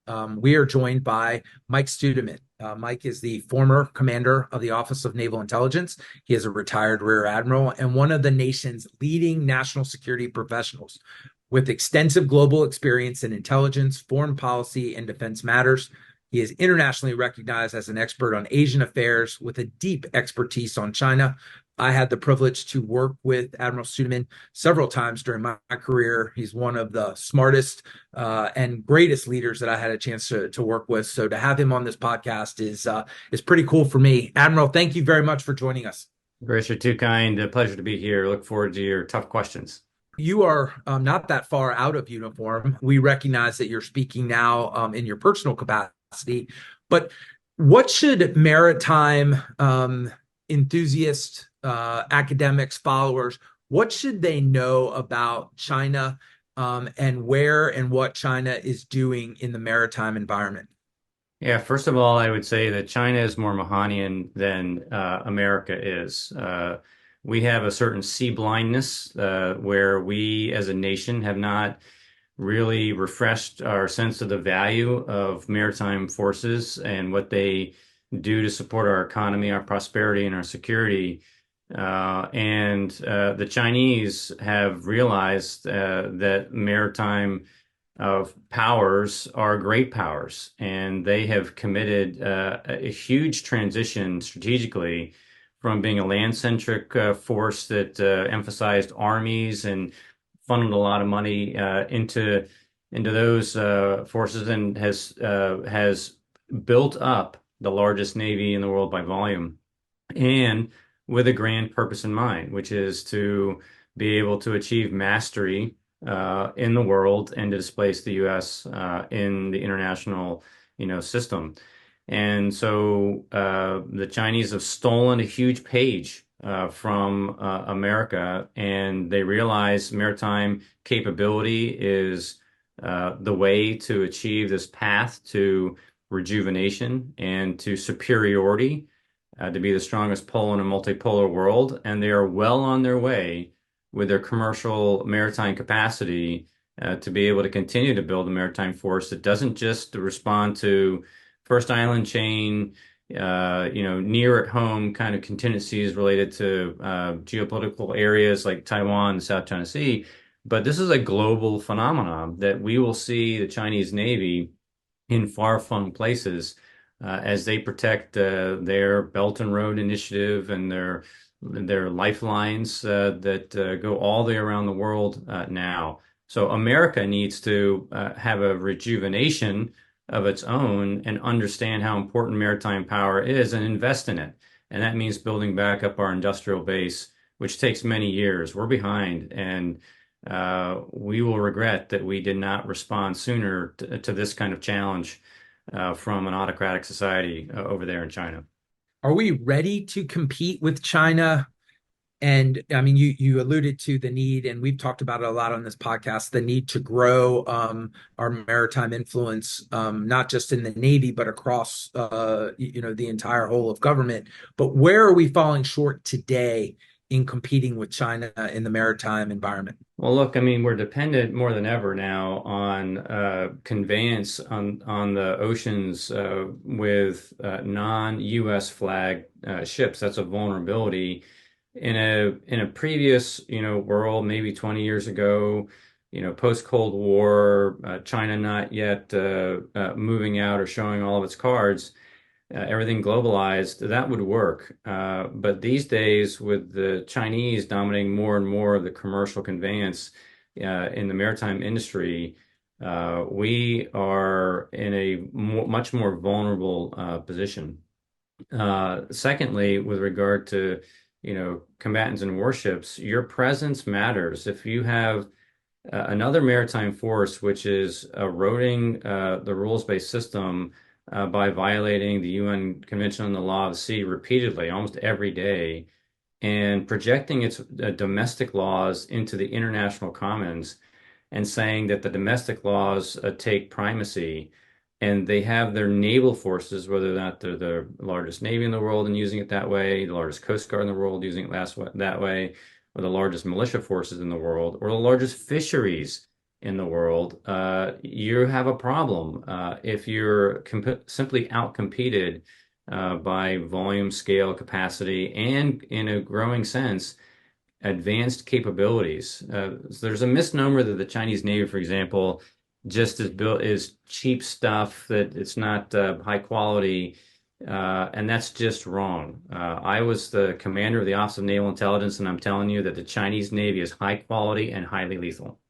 We are joined by Mike Studeman. Mike is the former commander of the Office of Naval Intelligence. He is a retired Rear Admiral and one of the nation's leading national security professionals with extensive global experience in intelligence, foreign policy, and defense matters. He is internationally recognized as an expert on Asian affairs with a deep expertise on China. I had the privilege to work with Admiral Studeman several times during my career. He's one of the smartest and greatest leaders that I had a chance to work with. So to have him on this podcast is pretty cool for me. Admiral, thank you very much for joining us. Grace, you're too kind. A pleasure to be here. Look forward to your tough questions. You are not that far out of uniform. We recognize that you're speaking now in your personal capacity, but what should maritime enthusiasts, academics, followers, what should they know about China and where and what China is doing in the maritime environment? Yeah, first of all, I would say that China is more Mahanian than America is. We have a certain sea blindness where we as a nation have not really refreshed our sense of the value of maritime forces and what they do to support our economy, our prosperity, and our security. And the Chinese have realized that maritime powers are great powers, and they have committed a huge transition strategically from being a land-centric force that emphasized armies and funneled a lot of money into those forces and has built up the largest navy in the world by volume, and with a grand purpose in mind, which is to be able to achieve mastery in the world and to displace the U.S. In the international, system. And so the Chinese have stolen a huge page from America, and they realize maritime capability is the way to achieve this path to rejuvenation and to superiority, to be the strongest pole in a multipolar world. And they are well on their way with their commercial maritime capacity to be able to continue to build a maritime force that doesn't just respond to first island chain, near at home kind of contingencies related to geopolitical areas like Taiwan and South China Sea. But this is a global phenomenon that we will see the Chinese Navy in far-flung places as they protect their Belt and Road Initiative and their lifelines that go all the way around the world now. So America needs to have a rejuvenation of its own and understand how important maritime power is and invest in it. And that means building back up our industrial base, which takes many years. We're behind, and we will regret that we did not respond sooner to this kind of challenge from an autocratic society over there in China. Are we ready to compete with China? And I mean, you alluded to the need, and we've talked about it a lot on this podcast, the need to grow our maritime influence, not just in the Navy, but across the entire whole of government. But where are we falling short today in competing with China in the maritime environment? Well, look, I mean, we're dependent more than ever now on conveyance on the oceans with non-U.S. flag ships. That's a vulnerability. In a previous, world, maybe 20 years ago, post-Cold War, China not yet moving out or showing all of its cards, everything globalized, that would work. But these days, with the Chinese dominating more and more of the commercial conveyance in the maritime industry, we are in a much more vulnerable position. Secondly, with regard to, combatants and warships, your presence matters. If you have another maritime force which is eroding the rules-based system by violating the UN Convention on the Law of the Sea repeatedly, almost every day, and projecting its domestic laws into the international commons and saying that the domestic laws take primacy, and they have their naval forces, whether or not they're the largest navy in the world and using it that way, the largest coast guard in the world using it that way, or the largest militia forces in the world, or the largest fisheries in the world, you have a problem. If you're simply outcompeted by volume, scale, capacity, and in a growing sense, advanced capabilities. There's a misnomer that the Chinese Navy, for example, just is cheap stuff, that it's not high quality, and that's just wrong. I was the commander of the Office of Naval Intelligence, and I'm telling you that the Chinese Navy is high quality and highly lethal.